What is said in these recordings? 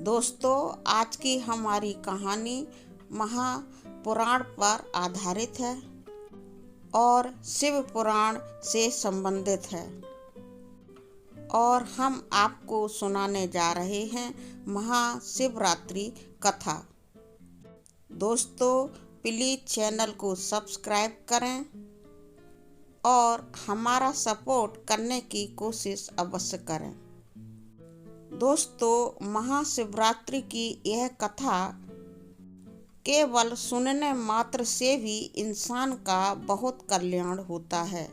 दोस्तों, आज की हमारी कहानी महापुराण पर आधारित है और शिव पुराण से संबंधित है और हम आपको सुनाने जा रहे हैं महाशिवरात्रि कथा। दोस्तों, प्लीज चैनल को सब्सक्राइब करें और हमारा सपोर्ट करने की कोशिश अवश्य करें। दोस्तों, महाशिवरात्रि की यह कथा केवल सुनने मात्र से भी इंसान का बहुत कल्याण होता है,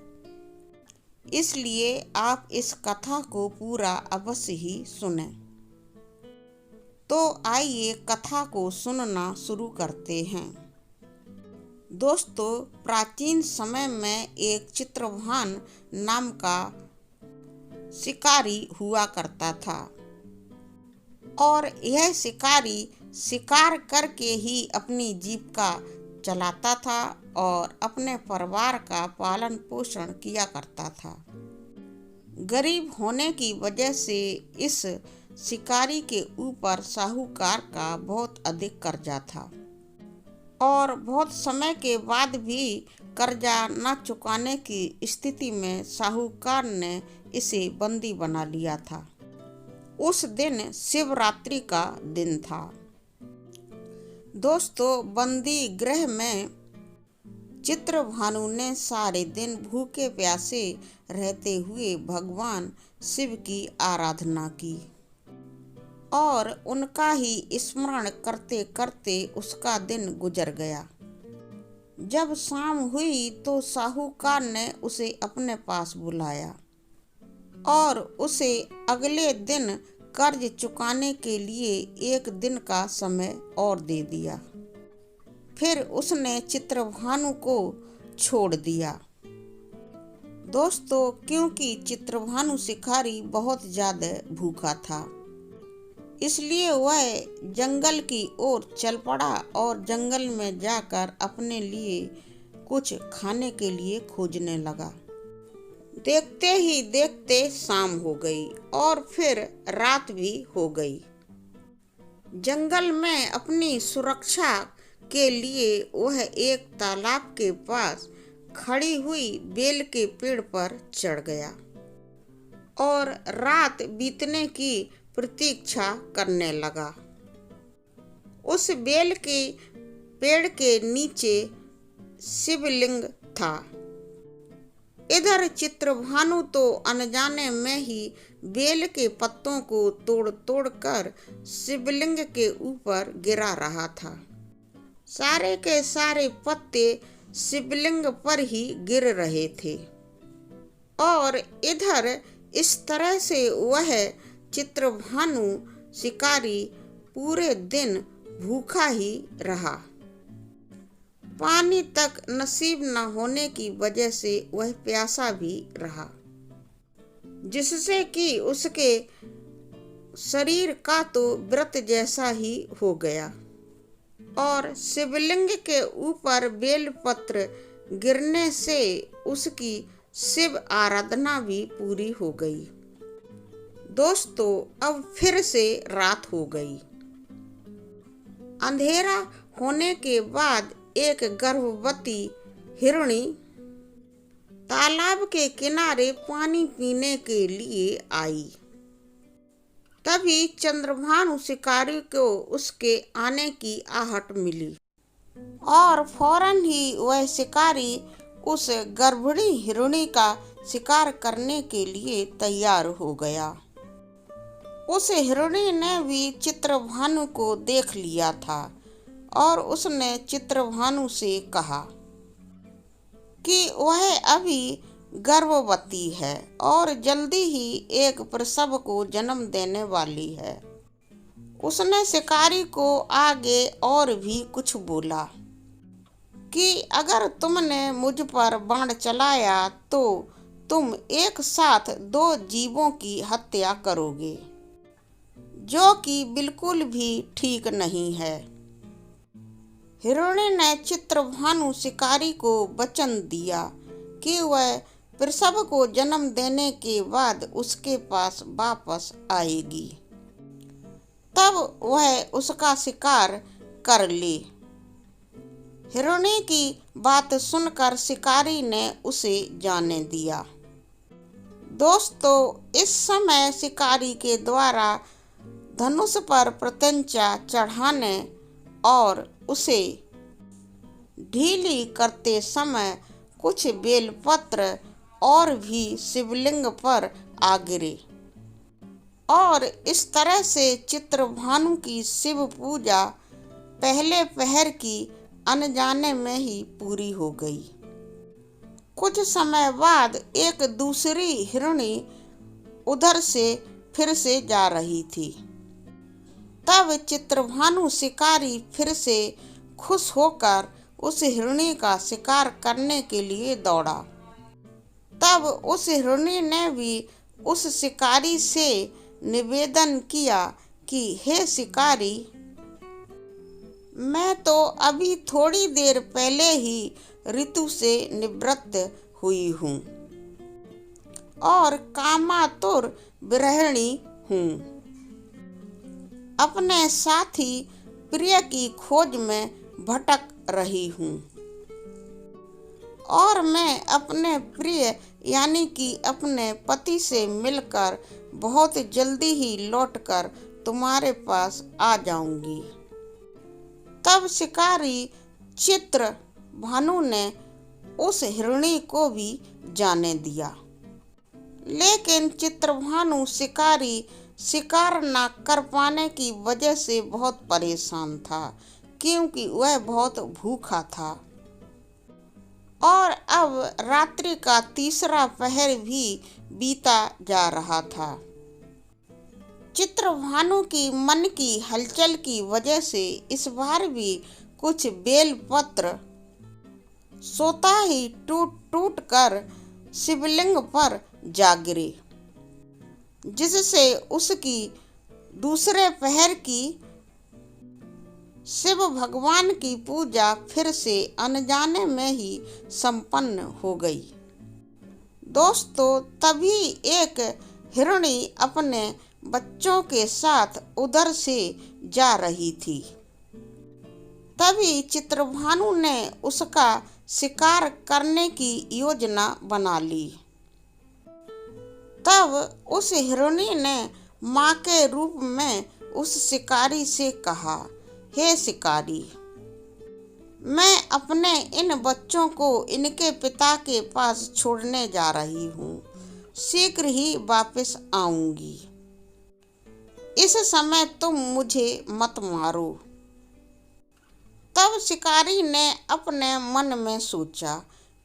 इसलिए आप इस कथा को पूरा अवश्य ही सुनें। तो आइए कथा को सुनना शुरू करते हैं। दोस्तों, प्राचीन समय में एक चित्रभान नाम का शिकारी हुआ करता था और यह शिकारी शिकार करके ही अपनी जीविका चलाता था और अपने परिवार का पालन पोषण किया करता था। गरीब होने की वजह से इस शिकारी के ऊपर साहूकार का बहुत अधिक कर्जा था और बहुत समय के बाद भी कर्जा न चुकाने की स्थिति में साहूकार ने इसे बंदी बना लिया था। उस दिन शिवरात्रि का दिन था। दोस्तों, बंदी गृह में चित्रभानु ने सारे दिन भूखे प्यासे रहते हुए भगवान शिव की आराधना की और उनका ही स्मरण करते करते उसका दिन गुजर गया। जब शाम हुई तो साहूकार ने उसे अपने पास बुलाया और उसे अगले दिन कर्ज चुकाने के लिए एक दिन का समय और दे दिया। फिर उसने चित्रभानु को छोड़ दिया। दोस्तों, क्योंकि चित्रभानु शिकारी बहुत ज्यादा भूखा था, इसलिए वह जंगल की ओर चल पड़ा और जंगल में जाकर अपने लिए कुछ खाने के लिए खोजने लगा। देखते ही देखते शाम हो गई और फिर रात भी हो गई। जंगल में अपनी सुरक्षा के लिए वह एक तालाब के पास खड़ी हुई बेल के पेड़ पर चढ़ गया और रात बीतने की प्रतीक्षा करने लगा। उस बेल के पेड़ के नीचे शिवलिंग था। इधर चित्रभानु तो अनजाने में ही बेल के पत्तों को तोड़ तोड़ कर शिवलिंग के ऊपर गिरा रहा था। सारे के सारे पत्ते शिवलिंग पर ही गिर रहे थे और इधर इस तरह से वह चित्रभानु शिकारी पूरे दिन भूखा ही रहा। पानी तक नसीब न होने की वजह से वह प्यासा भी रहा, जिससे कि उसके शरीर का तो व्रत जैसा ही हो गया और शिवलिंग के ऊपर बेलपत्र गिरने से उसकी शिव आराधना भी पूरी हो गई। दोस्तों, अब फिर से रात हो गई। अंधेरा होने के बाद एक गर्भवती हिरणी तालाब के किनारे पानी पीने के लिए आई। तभी चंद्रभानु शिकारी को उसके आने की आहट मिली और फौरन ही वह शिकारी उस गर्भिणी हिरणी का शिकार करने के लिए तैयार हो गया। उस हिरणी ने भी चित्रभानु को देख लिया था और उसने चित्रभानु से कहा कि वह अभी गर्भवती है और जल्दी ही एक प्रसव को जन्म देने वाली है। उसने शिकारी को आगे और भी कुछ बोला कि अगर तुमने मुझ पर बाण चलाया तो तुम एक साथ 2 जीवों की हत्या करोगे, जो कि बिल्कुल भी ठीक नहीं है। हिरणी ने चित्रभानु शिकारी को वचन दिया कि वह प्रसव को जन्म देने के बाद उसके पास वापस आएगी। तब तब वह उसका शिकार कर ले। हिरणी की बात सुनकर शिकारी ने उसे जाने दिया। दोस्तों, इस समय शिकारी के द्वारा धनुष पर प्रत्यंचा चढ़ाने और उसे ढीली करते समय कुछ बेलपत्र और भी शिवलिंग पर आ गिरे और इस तरह से चित्रभानु की शिव पूजा पहले पहर की अनजाने में ही पूरी हो गई। कुछ समय बाद एक दूसरी हिरणी उधर से फिर से जा रही थी। तब चित्रभानु शिकारी फिर से खुश होकर उस हिरणी का शिकार करने के लिए दौड़ा। तब उस हिरणी ने भी उस शिकारी से निवेदन किया कि हे शिकारी, मैं तो अभी थोड़ी देर पहले ही ऋतु से निवृत्त हुई हूँ और कामातुर गृहिणी हूँ। अपने साथी प्रिय की खोज में भटक रही हूँ और मैं अपने प्रिय यानी कि अपने पति से मिलकर बहुत जल्दी ही लौटकर तुम्हारे पास आ जाऊंगी। तब शिकारी चित्रभानु ने उस हिरणी को भी जाने दिया, लेकिन चित्रभानु शिकारी शिकार न कर पाने की वजह से बहुत परेशान था, क्योंकि वह बहुत भूखा था और अब रात्रि का तीसरा पहर भी बीता जा रहा था। चित्रभानु की मन की हलचल की वजह से इस बार भी कुछ बेलपत्र सोता ही टूट टूट कर शिवलिंग पर जा गिरे, जिससे उसकी दूसरे पहर की शिव भगवान की पूजा फिर से अनजाने में ही संपन्न हो गई। दोस्तों, तभी एक हिरणी अपने बच्चों के साथ उधर से जा रही थी। तभी चित्रभानु ने उसका शिकार करने की योजना बना ली। तब उस हिरणी ने माँ के रूप में उस शिकारी से कहा, हे शिकारी, मैं अपने इन बच्चों को इनके पिता के पास छोड़ने जा रही हूँ। शीघ्र ही वापस आऊंगी। इस समय तुम मुझे मत मारो। तब शिकारी ने अपने मन में सोचा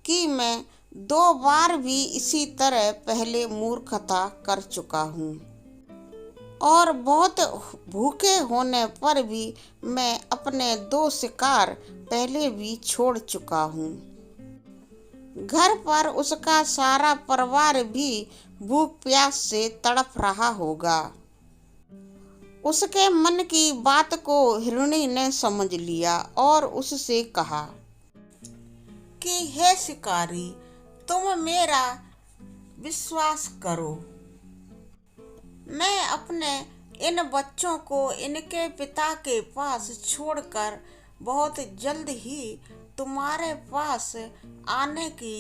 कि मैं 2 बार भी इसी तरह पहले मूर्खता कर चुका हूँ और बहुत भूखे होने पर भी मैं अपने 2 शिकार पहले भी छोड़ चुका हूँ। घर पर उसका सारा परिवार भी भूख प्यास से तड़प रहा होगा। उसके मन की बात को हिरणी ने समझ लिया और उससे कहा कि हे शिकारी, तुम मेरा विश्वास करो। मैं अपने इन बच्चों को इनके पिता के पास छोड़कर बहुत जल्द ही तुम्हारे पास आने की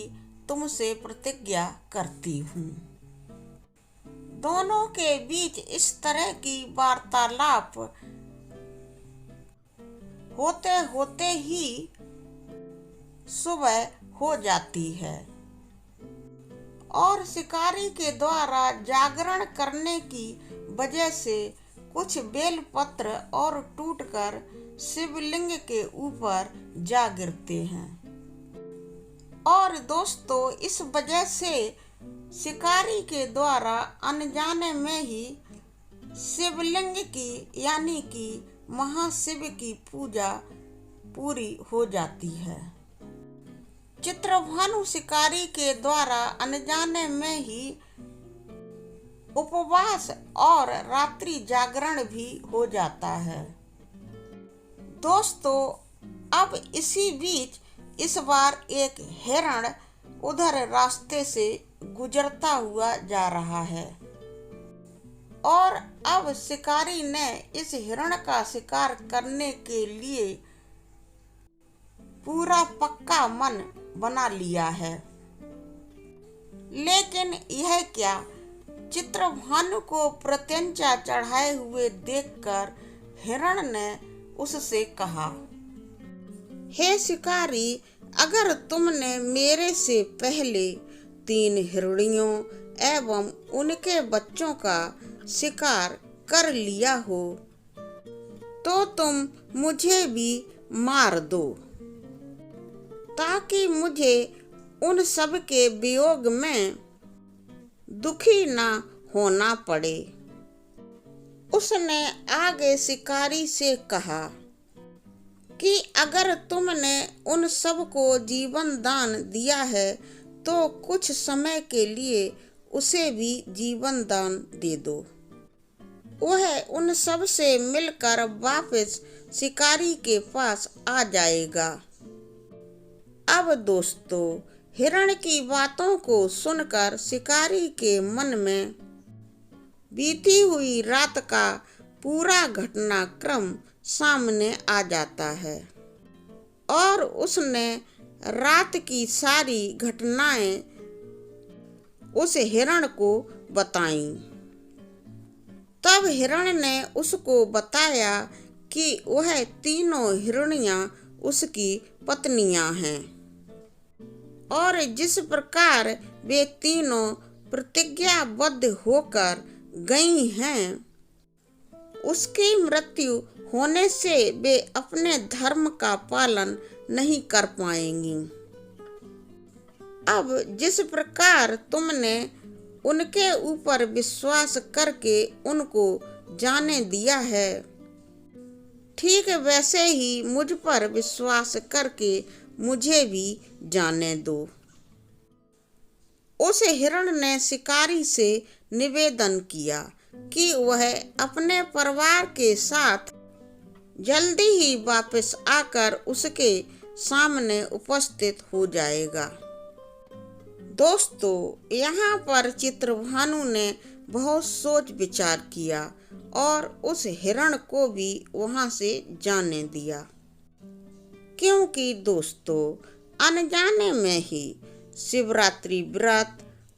तुमसे प्रतिज्ञा करती हूँ। दोनों के बीच इस तरह की वार्तालाप होते होते ही सुबह हो जाती है और शिकारी के द्वारा जागरण करने की वजह से कुछ बेलपत्र और टूटकर शिवलिंग के ऊपर जा गिरते हैं। और दोस्तों, इस वजह से शिकारी के द्वारा अनजाने में ही शिवलिंग की यानी कि महाशिव की पूजा पूरी हो जाती है। चित्रभानु शिकारी के द्वारा अनजाने में ही उपवास और रात्रि जागरण भी हो जाता है। दोस्तों, अब इसी बीच इस बार एक हिरण उधर रास्ते से गुजरता हुआ जा रहा है। और अब शिकारी ने इस हिरण का शिकार करने के लिए पूरा पक्का मन बना लिया है। लेकिन यह क्या, चित्रभानु को प्रत्यंचा चढ़ाए हुए देखकर हिरण ने उससे कहा, हे शिकारी, अगर तुमने मेरे से पहले 3 हिरणियों एवं उनके बच्चों का शिकार कर लिया हो तो तुम मुझे भी मार दो, ताकि मुझे उन सब के वियोग में दुखी न होना पड़े। उसने आगे शिकारी से कहा कि अगर तुमने उन सब को जीवन दान दिया है तो कुछ समय के लिए उसे भी जीवन दान दे दो। वह उन सब से मिलकर वापस शिकारी के पास आ जाएगा। अब दोस्तों, हिरण की बातों को सुनकर शिकारी के मन में बीती हुई रात का पूरा घटनाक्रम सामने आ जाता है और उसने रात की सारी घटनाएं उस हिरण को बताईं। तब हिरण ने उसको बताया कि वह तीनों हिरणियां उसकी पत्नियां हैं और जिस प्रकार वे तीनों प्रतिज्ञाबद्ध होकर गई हैं, उसकी मृत्यु होने से वे अपने धर्म का पालन नहीं कर पाएंगी। अब जिस प्रकार तुमने उनके ऊपर विश्वास करके उनको जाने दिया है, ठीक वैसे ही मुझ पर विश्वास करके मुझे भी जाने दो। उस हिरण ने शिकारी से निवेदन किया कि वह अपने परिवार के साथ जल्दी ही वापस आकर उसके सामने उपस्थित हो जाएगा। दोस्तों, यहाँ पर चित्रभानु ने बहुत सोच विचार किया और उस हिरण को भी वहाँ से जाने दिया, क्योंकि दोस्तों, अनजाने में ही शिवरात्रि व्रत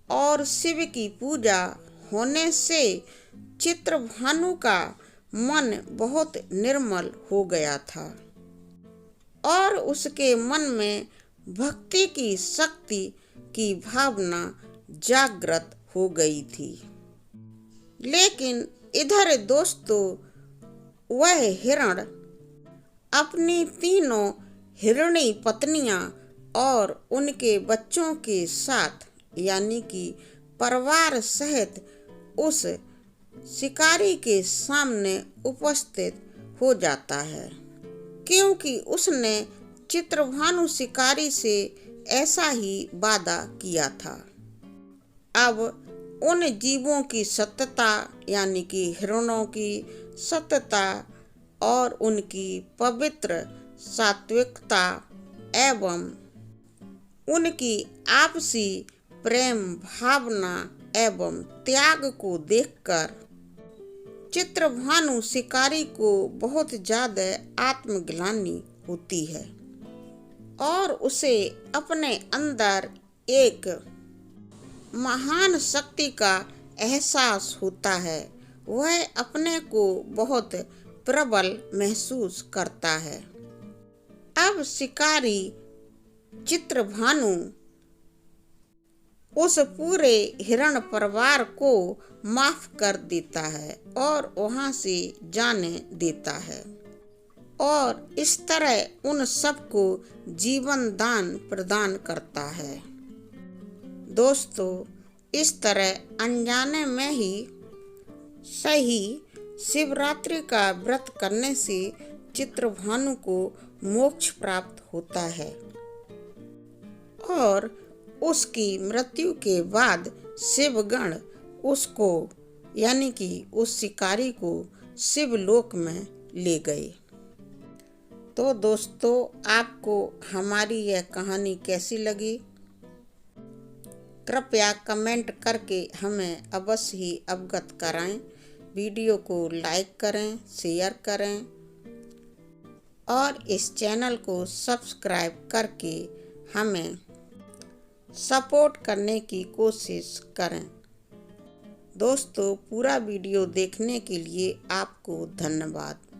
और शिव की पूजा होने से चित्रभानु का मन बहुत निर्मल हो गया था और उसके मन में भक्ति की शक्ति की भावना जागृत हो गई थी। लेकिन इधर दोस्तों, वह हिरण अपनी तीनों हिरणी पत्नियां और उनके बच्चों के साथ यानी कि परिवार सहित उस शिकारी के सामने उपस्थित हो जाता है, क्योंकि उसने चित्रभानु शिकारी से ऐसा ही वादा किया था। अब उन जीवों की सत्यता यानी कि हिरणों की सत्यता और उनकी पवित्र सात्विकता एवं उनकी आपसी प्रेम भावना एवं त्याग को देखकर चित्रभानु शिकारी को बहुत ज्यादा आत्मग्लानि होती है और उसे अपने अंदर एक महान शक्ति का एहसास होता है। वह अपने को बहुत प्रबल महसूस करता है। अब शिकारी चित्रभानु उस पूरे हिरण परिवार को माफ कर देता है और वहां से जाने देता है और इस तरह उन सबको जीवन दान प्रदान करता है। दोस्तों, इस तरह अनजाने में ही सही शिवरात्रि का व्रत करने से चित्रभानु को मोक्ष प्राप्त होता है और उसकी मृत्यु के बाद शिवगण उसको यानी कि उस शिकारी को शिवलोक में ले गए। तो दोस्तों, आपको हमारी यह कहानी कैसी लगी? कृपया कमेंट करके हमें अवश्य ही अवगत कराएं। वीडियो को लाइक करें, शेयर करें और इस चैनल को सब्सक्राइब करके हमें सपोर्ट करने की कोशिश करें। दोस्तों, पूरा वीडियो देखने के लिए आपको धन्यवाद।